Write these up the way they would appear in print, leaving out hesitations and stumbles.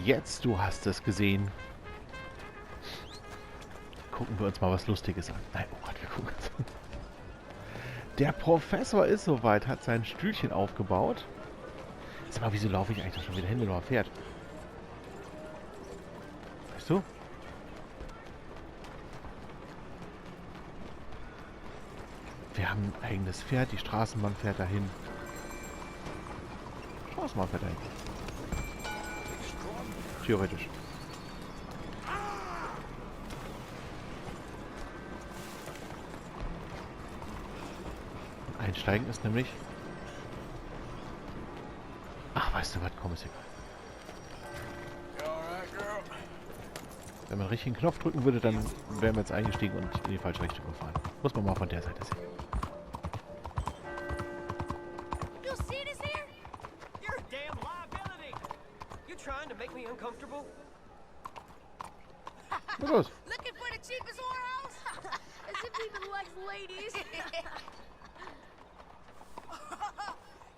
jetzt, du hast es gesehen. Gucken wir uns mal was Lustiges an. Nein, oh Gott, wir gucken uns an. Der Professor ist soweit, hat sein Stühlchen aufgebaut. Sag mal, wieso laufe ich eigentlich schon wieder hin, wenn er fährt? Weißt du? Wir haben ein eigenes Pferd, die Straßenbahn fährt dahin. Straßenbahn fährt dahin. Theoretisch. Einsteigen ist nämlich... Ach, weißt du was? Komm, ist egal. Wenn man richtig einen Knopf drücken würde, dann wären wir jetzt eingestiegen und in die falsche Richtung gefahren. Muss man mal von der Seite sehen. Na los. Looking for the cheapest whorehouse? As if he even likes ladies.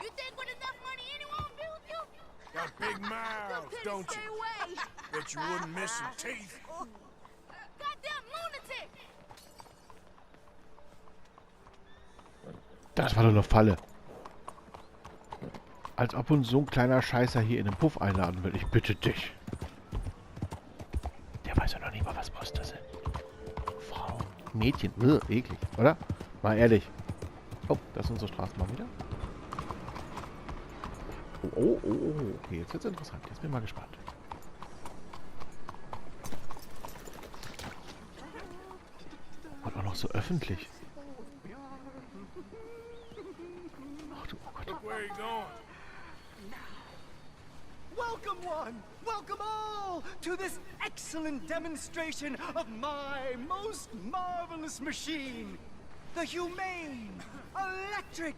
You think with enough money anyone will be with you? Got big mouths, don't Stay you? away. Bet you wouldn't miss some teeth. Goddamn lunatic. Das war doch eine Falle. Als ob uns so ein kleiner Scheißer hier in den Puff einladen will. Ich bitte dich. Der weiß ja noch nicht mal, was Poster sind. Frauen, Mädchen, eklig, oder? Mal ehrlich. Oh, das ist unsere Straßenbahn wieder. Oh, okay, jetzt wird's interessant. Jetzt bin ich mal gespannt. Und auch noch so öffentlich. Ach du, oh Gott. Look where you going. Welcome one, welcome all to this excellent demonstration of my most marvelous machine, the humane, electric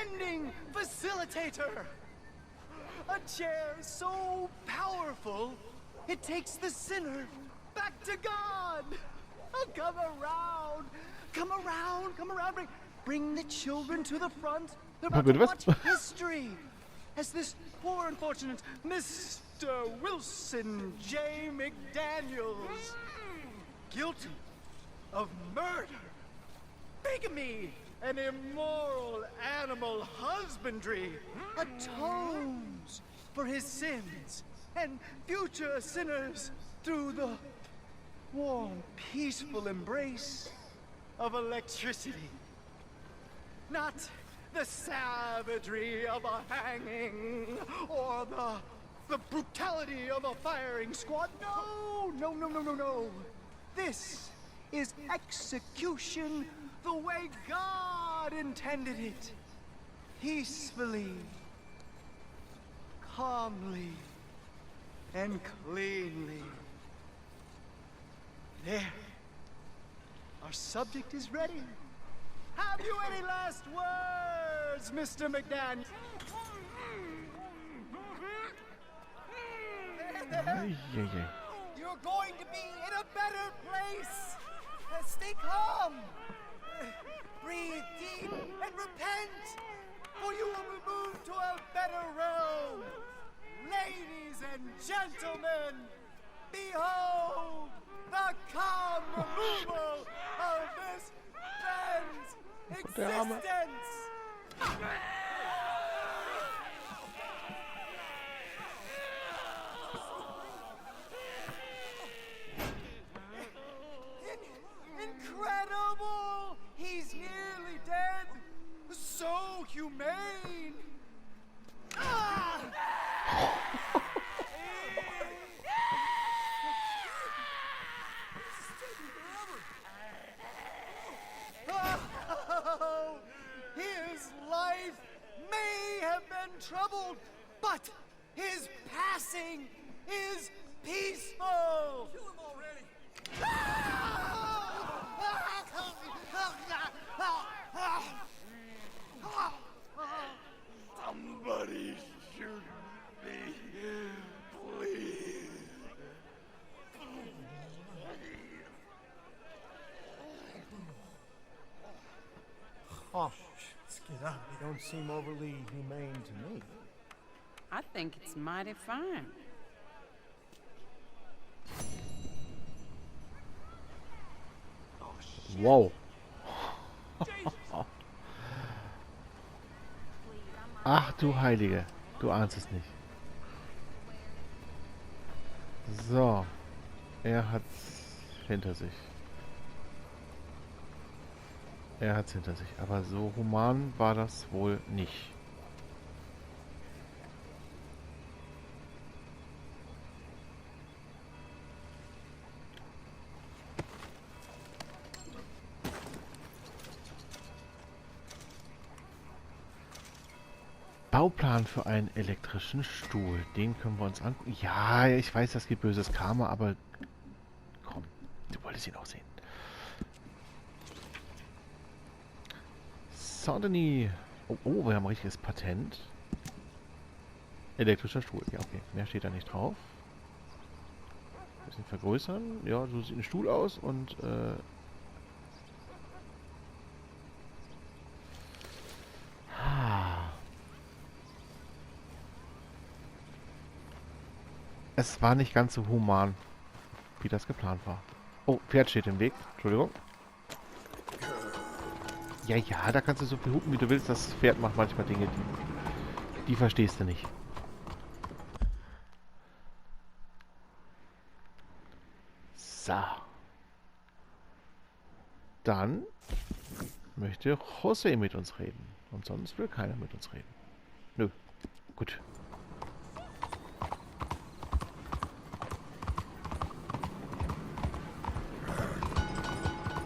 ending facilitator. A chair so powerful, it takes the sinner back to God. Oh, come around, come around, come around. Bring the children to the front. They're about to watch history. As this poor unfortunate Mr. Wilson J. McDaniels, guilty of murder, bigamy, and immoral animal husbandry, atones for his sins and future sinners through the warm, peaceful embrace of electricity. Not the savagery of a hanging or the brutality of a firing squad. No. This is execution the way God intended it. Peacefully, calmly, and cleanly. There. Our subject is ready. Have you any last words, Mr. McDaniel? You're going to be in a better place. Stay calm. Breathe deep and repent, for you will be moved to a better realm. Ladies and gentlemen, behold the calm removal of this man's existence. Incredible! He's nearly dead. So humane. Ah! Oh, his life may have been troubled, but his passing is peaceful. Kill him already. Somebody shoot me, please. Oh, Skidder, you don't seem overly humane to me. I think it's mighty fine. Wow. Ach du Heilige. Du ahnst es nicht. So. Er hat's hinter sich. Er hat's hinter sich. Aber so human war das wohl nicht. Bauplan für einen elektrischen Stuhl. Den können wir uns angucken. Ja, ich weiß, das gibt böses Karma, aber komm, du wolltest ihn auch sehen. Saint-Denis. Oh, wir haben ein richtiges Patent. Elektrischer Stuhl. Ja, okay. Mehr steht da nicht drauf. Ein bisschen vergrößern. Ja, so sieht ein Stuhl aus und es war nicht ganz so human, wie das geplant war. Oh, Pferd steht im Weg. Entschuldigung. Ja, da kannst du so viel hupen, wie du willst. Das Pferd macht manchmal Dinge, die verstehst du nicht. So. Dann möchte José mit uns reden. Und sonst will keiner mit uns reden. Nö. Gut.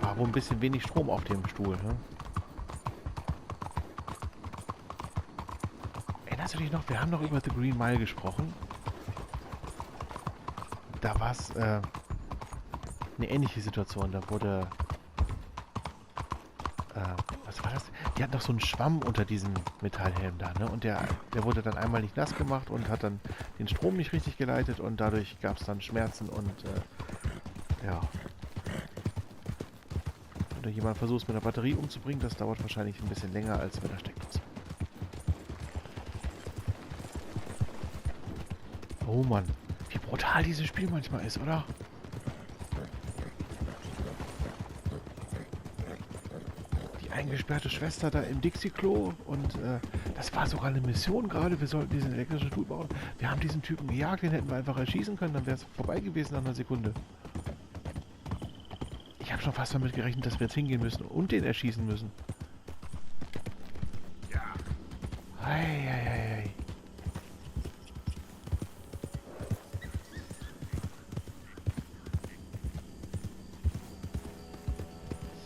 War wohl ein bisschen wenig Strom auf dem Stuhl, ne? Erinnerst du dich noch? Wir haben noch über The Green Mile gesprochen. Da war es eine ähnliche Situation. Da wurde... was war das? Die hatten doch so einen Schwamm unter diesem Metallhelm da, ne? Und der wurde dann einmal nicht nass gemacht und hat dann den Strom nicht richtig geleitet und dadurch gab es dann Schmerzen und ja. Oder jemand versucht es mit einer Batterie umzubringen, das dauert wahrscheinlich ein bisschen länger, als wenn er steckt ist. Oh Mann, wie brutal dieses Spiel manchmal ist, oder? Die eingesperrte Schwester da im Dixie-Klo und das war sogar eine Mission gerade, wir sollten diesen elektrischen Stuhl bauen. Wir haben diesen Typen gejagt, den hätten wir einfach erschießen können, dann wäre es vorbei gewesen nach einer Sekunde. Ich habe schon fast damit gerechnet, dass wir jetzt hingehen müssen und den erschießen müssen. Ei.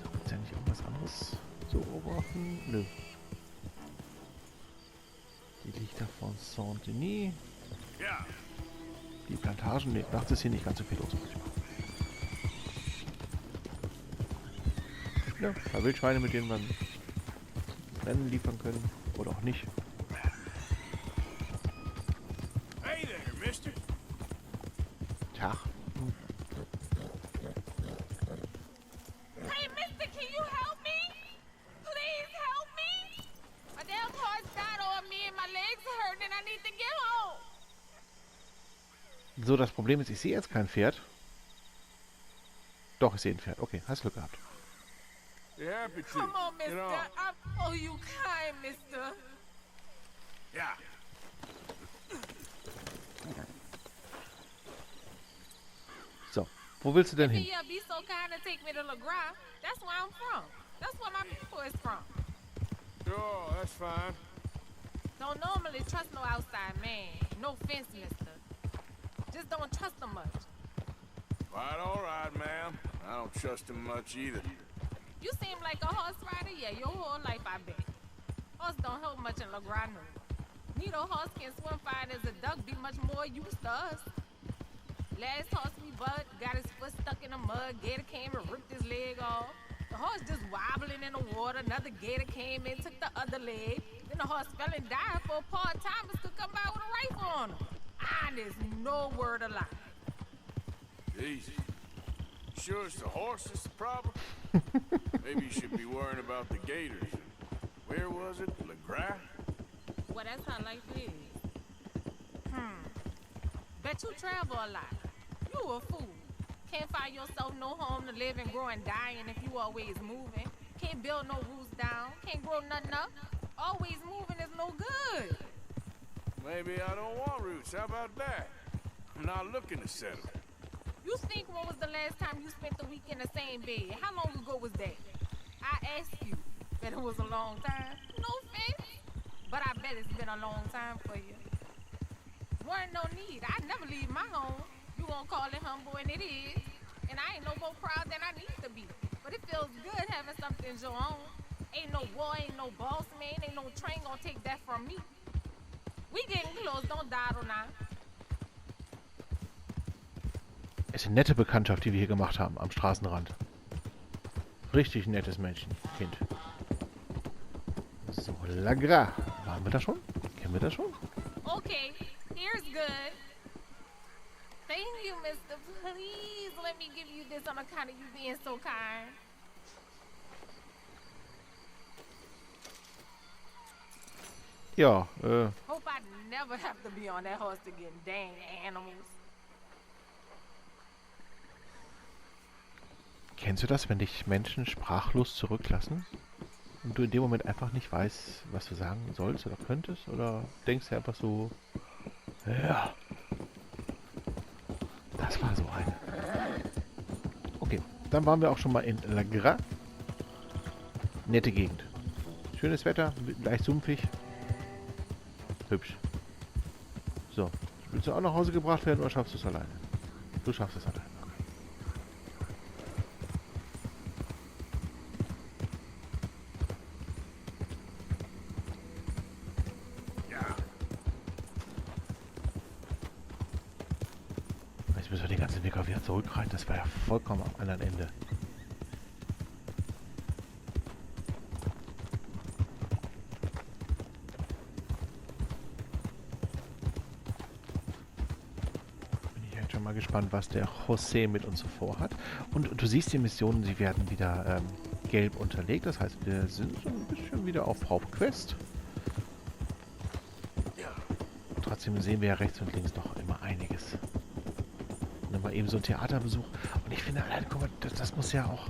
So, gibt's ja nicht irgendwas anderes zu beobachten? Nö. Die Lichter von Saint-Denis. Die Plantagen, ne, nachts ist hier nicht ganz so viel los manchmal. Ja, ein paar Wildschweine, mit denen man Rennen liefern können. Oder auch nicht. Hey there, mister. Tag. Hey, mister, can you help me? Please help me. My damn car's died on me and my legs are hurting and I need to get home. So, das Problem ist, ich sehe jetzt kein Pferd. Doch, ich sehe ein Pferd. Okay, hast Glück gehabt. Be happy to. Come on, mister. Get on. Oh, you kind, mister. Yeah. So, wo willst du denn hin? Yeah, be so kind to take me to LaGras. That's where I'm from. That's where my people is from. Sure, that's fine. Don't normally trust no outside man. No offense, mister. Just don't trust them much. Quite all right, ma'am. I don't trust him much either. You seem like a horse rider. Yeah, your whole life, I bet. Horse don't help much in LaGras. Neither horse can swim fine as a duck. Be much more used to us. Last horse we butt got his foot stuck in the mud. Gator came and ripped his leg off. The horse just wobbling in the water. Another gator came in, took the other leg. Then the horse fell and died for part-timers to come by with a rifle on him. Honest, no word of lie. Easy. Sure it's the horse that's the problem? Maybe you should be worrying about the gators. Where was it? LaGras? Well, that's how life is. Bet you travel a lot. You a fool. Can't find yourself no home to live and grow and dying if you always moving. Can't build no roots down. Can't grow nothing up. Always moving is no good. Maybe I don't want roots. How about that? I'm not looking to settle. You think when was the last time you spent the week in the same bed? How long ago was that? I asked you that it was a long time. No offense, but I bet it's been a long time for you. Weren't no need. I never leave my home. You gonna call it humble, and it is. And I ain't no more proud than I need to be. But it feels good having something your own. Ain't no war, ain't no boss man, ain't no train gonna take that from me. We getting close, don't dawdle now. Es ist eine nette Bekanntschaft, die wir hier gemacht haben, am Straßenrand. Richtig nettes Mädchen, Kind. So, Lagra. Waren wir da schon? Kennen wir das schon? Okay, here's good. Thank you, mister. Please let me give you this on account of you being so kind. Ja, Hope I never have to be on that horse again, dang animals. kennst du das, wenn dich Menschen sprachlos zurücklassen? Und du in dem Moment einfach nicht weißt, was du sagen sollst oder könntest? Oder denkst du einfach so, ja, das war so eine. Okay, dann waren wir auch schon mal in Lagra. Nette Gegend. Schönes Wetter, leicht sumpfig. Hübsch. So, willst du auch nach Hause gebracht werden oder schaffst du es alleine? Du schaffst es alleine. Jetzt müssen wir den ganzen Weg auch wieder zurückreiten. Das war ja vollkommen am anderen Ende. Mal gespannt, was der José mit uns so vorhat. Und du siehst die Missionen, sie werden wieder gelb unterlegt. Das heißt, wir sind so ein bisschen wieder auf Hauptquest. Trotzdem sehen wir ja rechts und links noch immer einiges. Und dann mal eben so ein Theaterbesuch. Und ich finde, allein, guck mal, das muss ja auch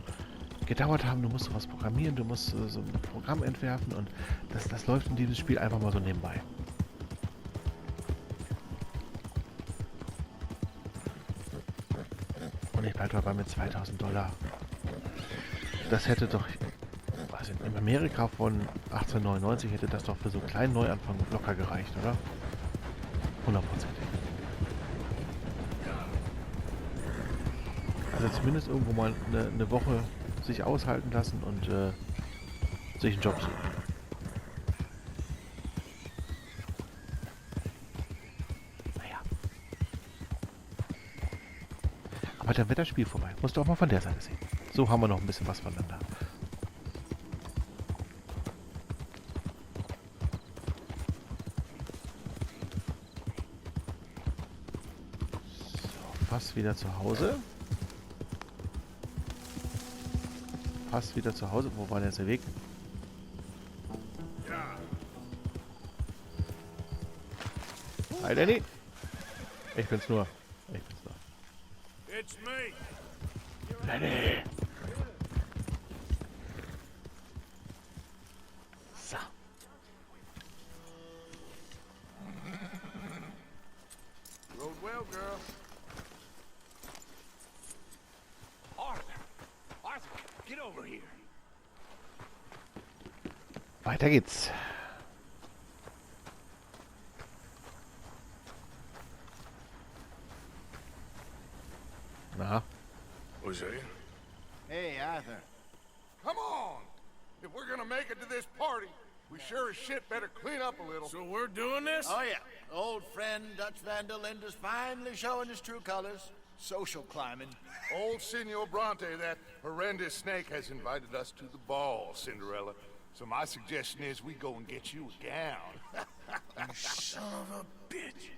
gedauert haben. Du musst sowas programmieren, du musst so ein Programm entwerfen und das läuft in diesem Spiel einfach mal so nebenbei. Ich bleibe dabei mit $2000. Das hätte doch, also in Amerika von 1899 hätte das doch für so einen kleinen Neuanfang locker gereicht, oder? 100%. Also zumindest irgendwo mal eine Woche sich aushalten lassen und sich einen Job suchen. Aber dann wird das Spiel vorbei. Musst du auch mal von der Seite sehen. So haben wir noch ein bisschen was voneinander. So, fast wieder zu Hause. Fast wieder zu Hause. Wo war denn jetzt der Weg? Hi Danny. Ich bin's nur. It's me. Danny. So. Rode well, girl. Arthur, get over here. Weiter geht's. Na? Jose? Hey, Arthur. Come on! If we're gonna make it to this party, we sure as shit better clean up a little. So we're doing this? Oh, yeah. Old friend Dutch Van-der-Linde's finally showing his true colors. Social climbing. Old Senor Bronte, that horrendous snake, has invited us to the ball, Cinderella. So my suggestion is we go and get you a gown. You son of a bitch.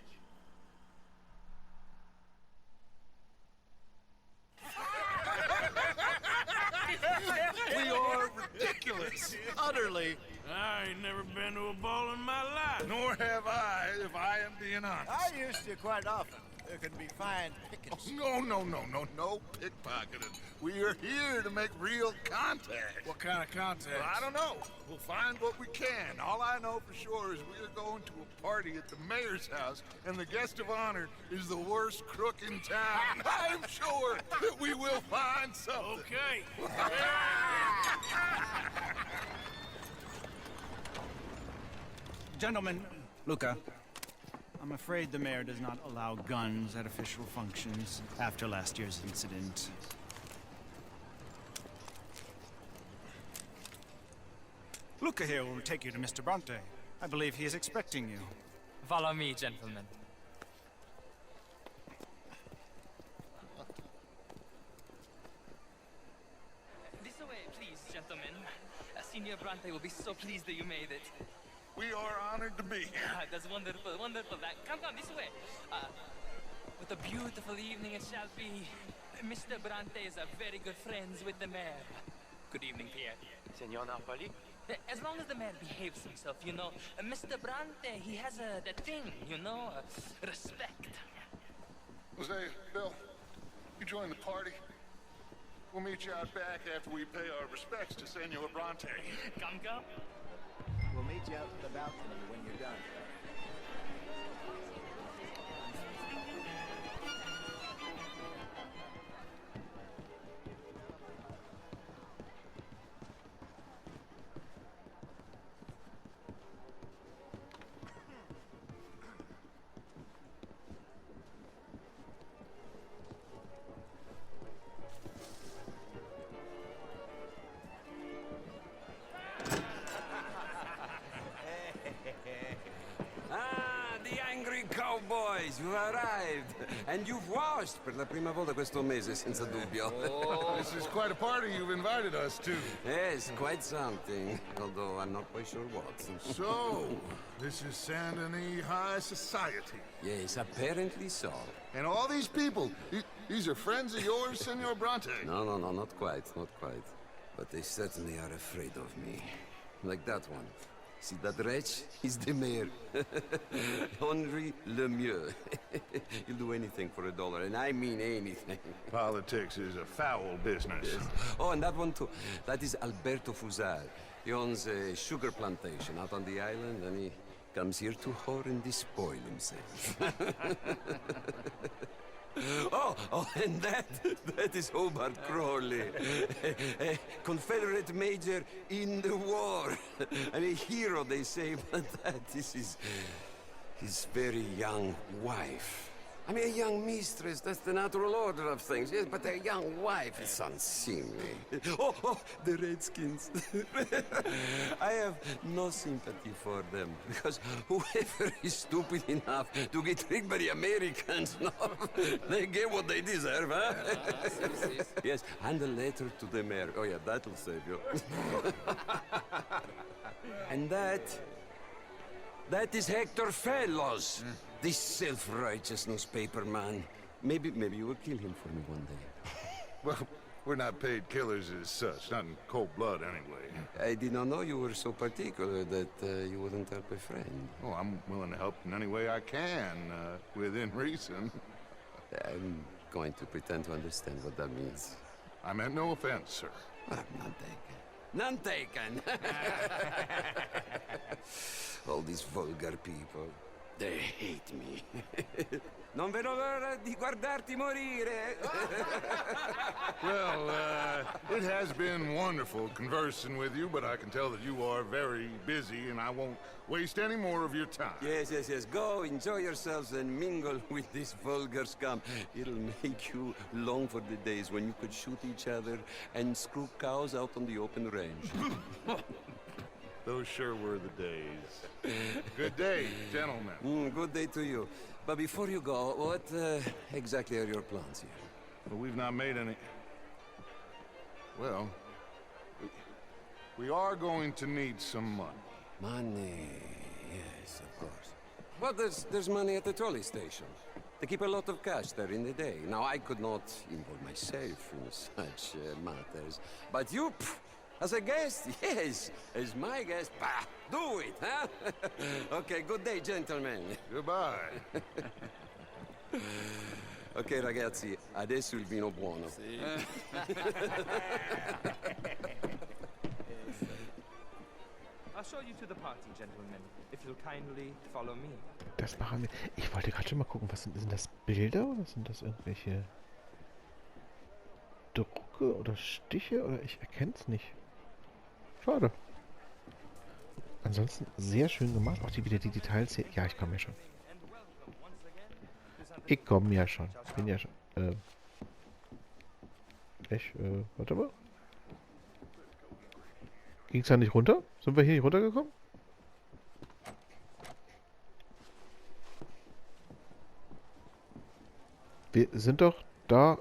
We are ridiculous. Yes, utterly. I ain't never been to a ball in my life. Nor have I, if I am being honest. I used to quite often. There can be fine pickings. No pickpocketing. We are here to make real contact. What kind of contact? Well, I don't know. We'll find what we can. All I know for sure is we're going to a party at the mayor's house, and the guest of honor is the worst crook in town. I'm sure that we will find something. Okay. Gentlemen, Luca, I'm afraid the mayor does not allow guns at official functions after last year's incident. Luca here will take you to Mr. Bronte. I believe he is expecting you. Follow me, gentlemen. This way, please, gentlemen. Senior Bronte will be so pleased that you made it. We are honored to be here. That's wonderful, wonderful. Come this way. What a beautiful evening it shall be. Mr. Bronte is a very good friends with the mayor. Good evening, Pierre. Senor Napoli? As long as the mayor behaves himself, you know. Mr. Bronte, he has that thing, you know, respect. Jose, Bill, you join the party. We'll meet you out back after we pay our respects to Senor Bronte. Come. We'll meet you out to the balcony when you're done. Cowboys, you've arrived! And you've washed per la prima volta questo mese, senza dubbio. This is quite a party you've invited us to. Yes, quite something. Although I'm not quite sure what. So, this is Saint Denis High Society. Yes, apparently so. And all these people, these are friends of yours, Senor Bronte? No, not quite, not quite. But they certainly are afraid of me. Like that one. See that wretch? He's the mayor. Henri Lemieux. He'll do anything for $1, and I mean anything. Politics is a foul business. Yes. Oh, and that one too. That is Alberto Fusar. He owns a sugar plantation out on the island, and he comes here to whore and despoil himself. Oh, and that is Hobart Crawley, a Confederate major in the war. I mean, a hero, they say, but that is his very young wife. I mean, a young mistress, that's the natural order of things, yes, but a young wife is unseemly. Oh, the Redskins. I have no sympathy for them, because whoever is stupid enough to get tricked by the Americans, no, they get what they deserve, huh? Yes, and a letter to the mayor. Oh, yeah, that'll save you. And that is Hector Fellows. This self-righteous newspaper man. Maybe you will kill him for me one day. Well, we're not paid killers as such, not in cold blood anyway. I did not know you were so particular that you wouldn't help a friend. Oh, I'm willing to help in any way I can, within reason. I'm going to pretend to understand what that means. I meant no offense, sir. Ah, none taken. All these vulgar people. They hate me. Non vedo l'ora di guardarti morire. Well, it has been wonderful conversing with you, but I can tell that you are very busy, and I won't waste any more of your time. Yes. Go, enjoy yourselves, and mingle with this vulgar scum. It'll make you long for the days when you could shoot each other and screw cows out on the open range. Those sure were the days. Good day, gentlemen. Good day to you. But before you go, what exactly are your plans here? Well, we've not made any... Well, we are going to need some money. Money, yes, of course. But there's money at the trolley station. They keep a lot of cash there in the day. Now, I could not involve myself in such matters. But you, As a guest? Yes. As my guest? Bah, do it, huh? Okay, good day, gentlemen. Goodbye. Ok, ragazzi, adesso il vino buono. I'll show you to the party, gentlemen, if you'll kindly follow me. Das machen wir. Ich wollte gerade schon mal gucken, was sind das Bilder oder sind das irgendwelche Drucke oder Stiche oder ich erkenne es nicht. Schade. Ansonsten sehr schön gemacht. Auch wieder die Details hier. Ja, ich komme ja schon. Ich komme ja schon. Ich bin ja schon. Warte mal. Ging es da nicht runter? Sind wir hier nicht runtergekommen? Wir sind doch da.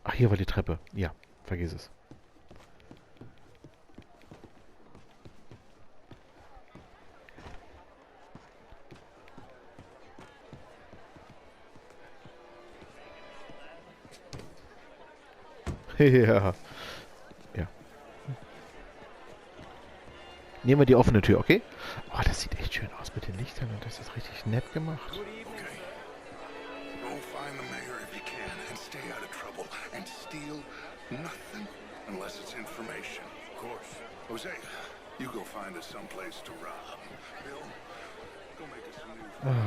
Ach, hier war die Treppe. Ja, vergiss es. Ja. Ja. Nehmen wir die offene Tür, okay? Oh, das sieht echt schön aus mit den Lichtern und das ist richtig nett gemacht. Okay. Go find the mayor if you can and stay out of trouble and steal nothing unless it's information. Of course. Jose, you go find us someplace to rob. Bill, go make us some new.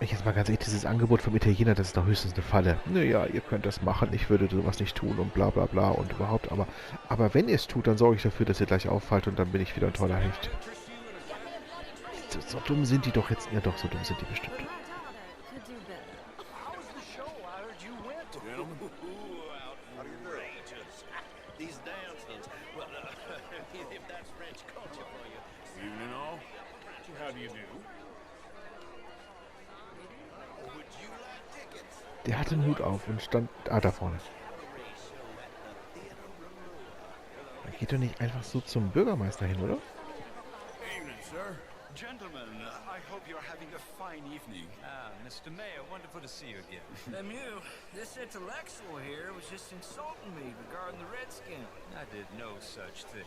Jetzt mal ganz ehrlich, dieses Angebot vom Italiener, das ist doch höchstens eine Falle. Naja, ihr könnt das machen, ich würde sowas nicht tun und bla bla bla und überhaupt, aber wenn ihr es tut, dann sorge ich dafür, dass ihr gleich auffallt und dann bin ich wieder ein toller Hecht. So dumm sind die doch jetzt, ja doch, so dumm sind die bestimmt. Evening all. How do you do? Der hatte einen Hut auf und stand... Ah, da vorne. Da geht doch nicht einfach so zum Bürgermeister hin, oder? Evening, sir. Gentlemen, I hope you're having a fine evening. Ah, Mr. Mayor, wonderful to see you again. Lemieux, this intellectual here was just insulting me regarding the Redskin. I did no such thing.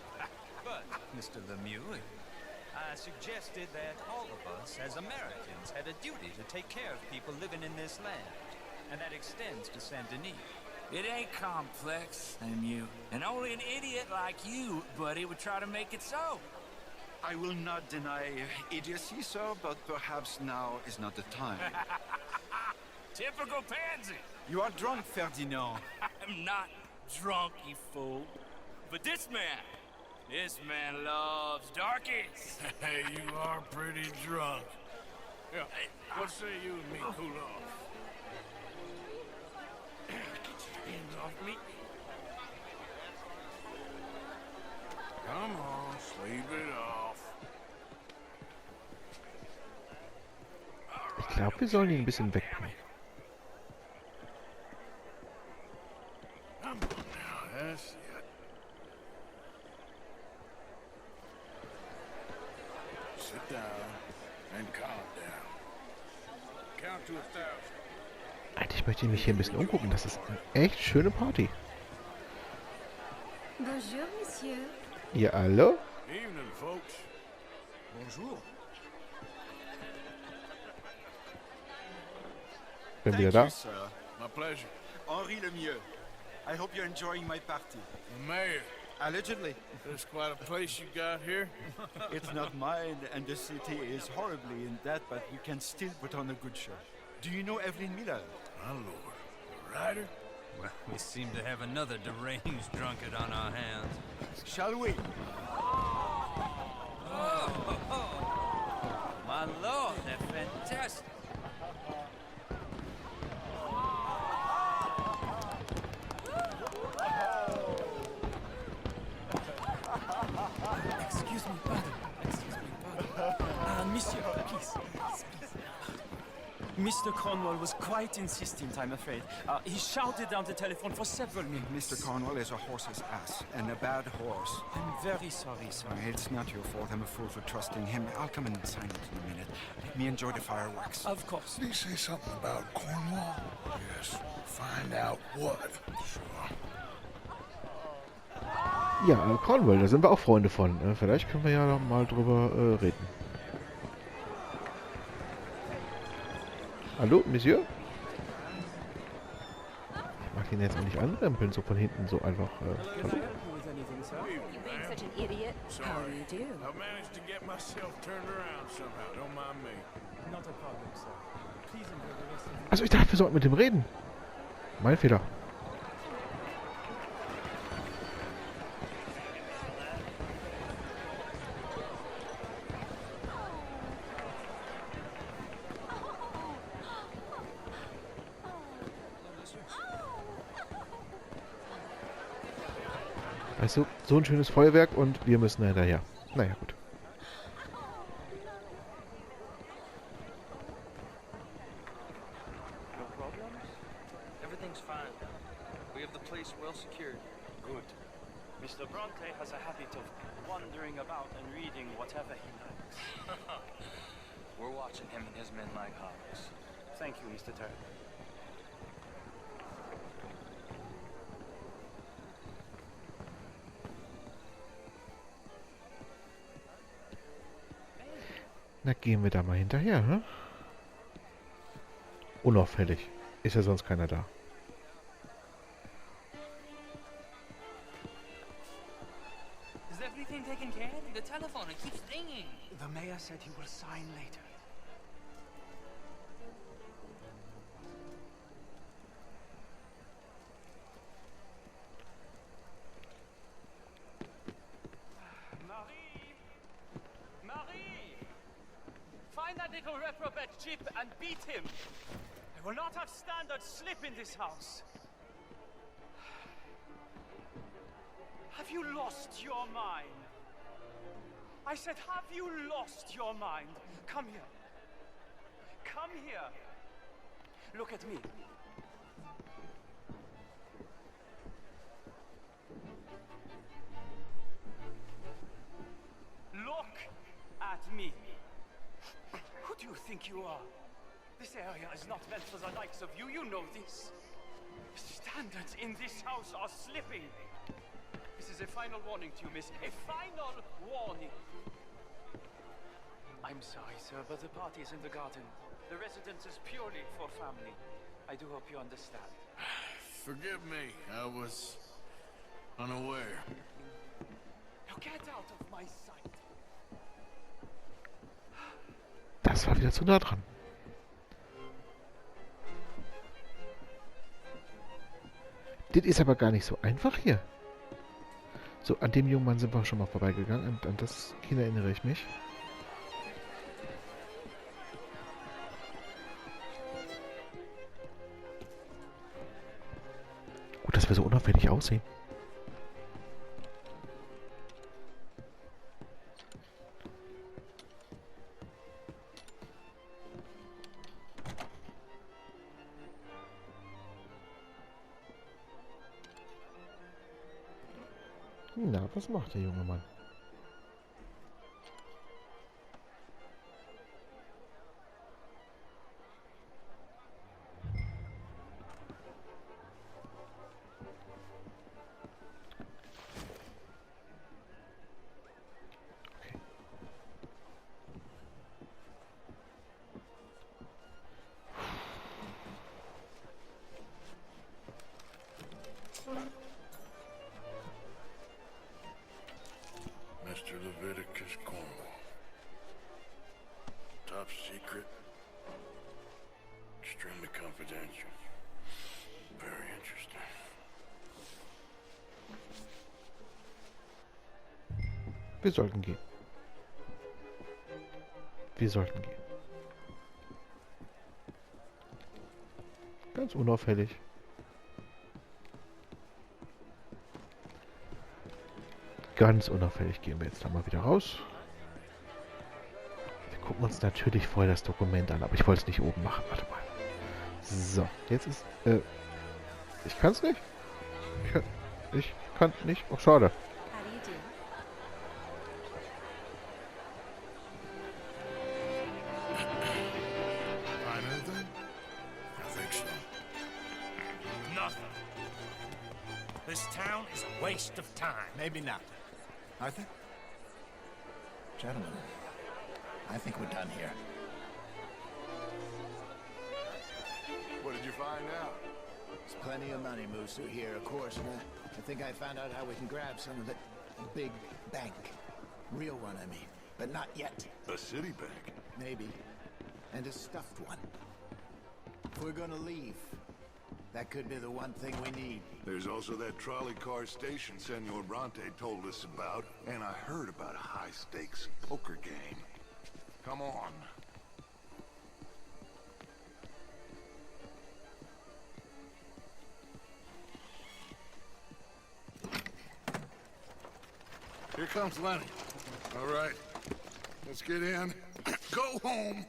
But, Mr. Lemieux, I suggested that all of us as Americans had a duty to take care of people living in this land. And that extends to Saint-Denis. It ain't complex, Lemieux. And only an idiot like you, buddy, would try to make it so. I will not deny idiocy, sir, but perhaps now is not the time. Typical pansy. You are drunk, Ferdinand. I'm not drunk, you fool. But this man loves darkies. Hey, you are pretty drunk. Yeah, what say you and me cool off? Hands off me. Come on, sleep it off. Ich glaube, wir sollen ihn ein bisschen wegbringen. Come on now, that's it. Sit down and calm down. Count to 1,000. Eigentlich möchte ich mich hier ein bisschen umgucken. Das ist eine echt schöne Party. Bonjour, Monsieur. Ja, hallo? Evening, folks. Bonjour. Bin wieder Thank da. you, sir. My pleasure. Henri Lemieux. I hope you're enjoying my party. The mayor. Allegedly. There's quite a place you got here. It's not mine, and the city is horribly in debt, but we can still put on a good show. Do you know Evelyn Miller? My lord. The writer? Well, we seem to have another deranged drunkard on our hands. Shall we? My lord, they're fantastic. Excuse me, pardon. Monsieur, please. Mr. Cornwall was quite insistent, I'm afraid. He shouted down the telephone for several minutes. Mr. Cornwall is a horse's ass, and a bad horse. I'm very sorry, sir. It's not your fault. I'm a fool for trusting him. I'll come and sign it in a minute. Let me enjoy the fireworks. Of course. Did he say something about Cornwall? Yes. Find out what. Sure. Ja, Cornwall, da sind wir auch Freunde von. Vielleicht können wir ja noch mal drüber reden. Hallo, Monsieur? Ich mag ihn jetzt auch nicht anrempeln, so von hinten, so einfach. Hallo? Sorry. I managed to get myself turned around somehow. Don't mind me. Not a problem, sir. Please enjoy the rest of the Also ich dachte, wir sollten mit dem reden. Mein Fehler. Weißt du, so ein schönes Feuerwerk und wir müssen hinterher. Naja, gut. No problems? Everything's fine. We have the place well secured. Good. Mr. Bronte has a habit of wandering about and reading whatever he likes. We're watching him and his men like hawks. Thank you, Mr. Turner. Na, gehen wir da mal hinterher, ne? Unauffällig. Ist ja sonst keiner da. Is everything taken care of? The telephone, it keeps ringing. The mayor said he will sign later. Marie! Marie! Find that little reprobate Chip and beat him. I will not have standard slip in this house. Have you lost your mind? I said, have you lost your mind? Come here. Come here. Look at me. Look at me. Who do you think you are? This area is not meant for the likes of you. You know this. Standards in this house are slipping. This is a final warning to you, miss. A final warning. I'm sorry, sir, but the party is in the garden. The residence is purely for family. I do hope you understand. Forgive me. I was unaware. Now get out of my sight. Das war wieder zu nah dran. Das ist aber gar nicht so einfach hier. So, an dem jungen Mann sind wir schon mal vorbeigegangen. Und an das Kind erinnere ich mich. Gut, dass wir so unauffällig aussehen. Na, was macht der junge Mann? Okay. Mr. Leviticus Cornwall. Top secret. Extremely confidential. Very interesting. Wir sollten gehen. Wir sollten gehen. Ganz unauffällig. Ganz unauffällig gehen wir jetzt da mal wieder raus. Wir gucken uns natürlich vorher das Dokument an, aber ich wollte es nicht oben machen. Warte mal. So, jetzt ist... ich kann es nicht. Ich kann nicht. Oh, schade. This town is a waste of time. Maybe not. Arthur? Gentlemen, I think we're done here. What did you find out? There's plenty of money moves through here, of course, and I think I found out how we can grab some of it. A big bank. Real one, I mean. But not yet. A city bank? Maybe. And a stuffed one. If we're gonna leave, that could be the one thing we need. There's also that trolley car station Senor Bronte told us about, and I heard about a high-stakes poker game. Come on. Here comes Lenny. All right, let's get in. Go home.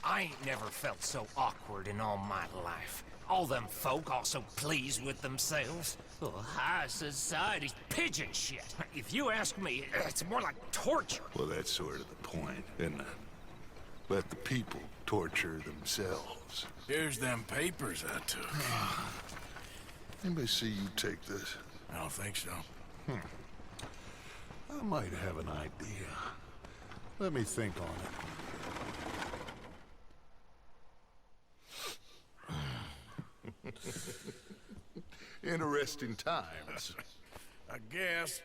I ain't never felt so awkward in all my life. All them folk all so pleased with themselves. Oh, high society's pigeon shit. If you ask me, it's more like torture. Well, that's sort of the point, isn't it? Let the people torture themselves. Here's them papers I took. Anybody see you take this? I don't think so. I might have an idea. Let me think on it. Interesting times. I guess.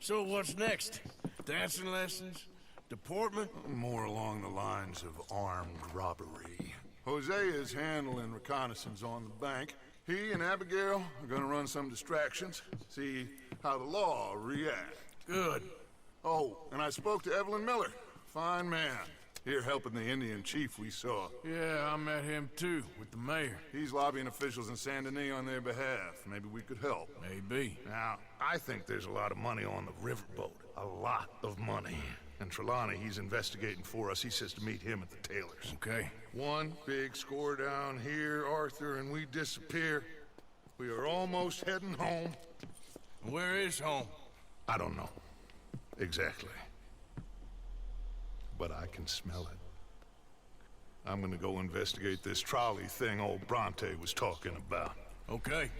So what's next? Dancing lessons? Deportment? More along the lines of armed robbery. Jose is handling reconnaissance on the bank. He and Abigail are gonna run some distractions, see how the law reacts. Good. Oh, and I spoke to Evelyn Miller. Fine man. Here helping the Indian chief we saw. Yeah, I met him too, with the mayor. He's lobbying officials in Saint Denis on their behalf. Maybe we could help. Maybe. Now, I think there's a lot of money on the riverboat. A lot of money. And Trelawney, he's investigating for us. He says to meet him at the Taylor's. Okay. One big score down here, Arthur, and we disappear. We are almost heading home. Where is home? I don't know. Exactly. But I can smell it. I'm gonna go investigate this trolley thing old Bronte was talking about. Okay.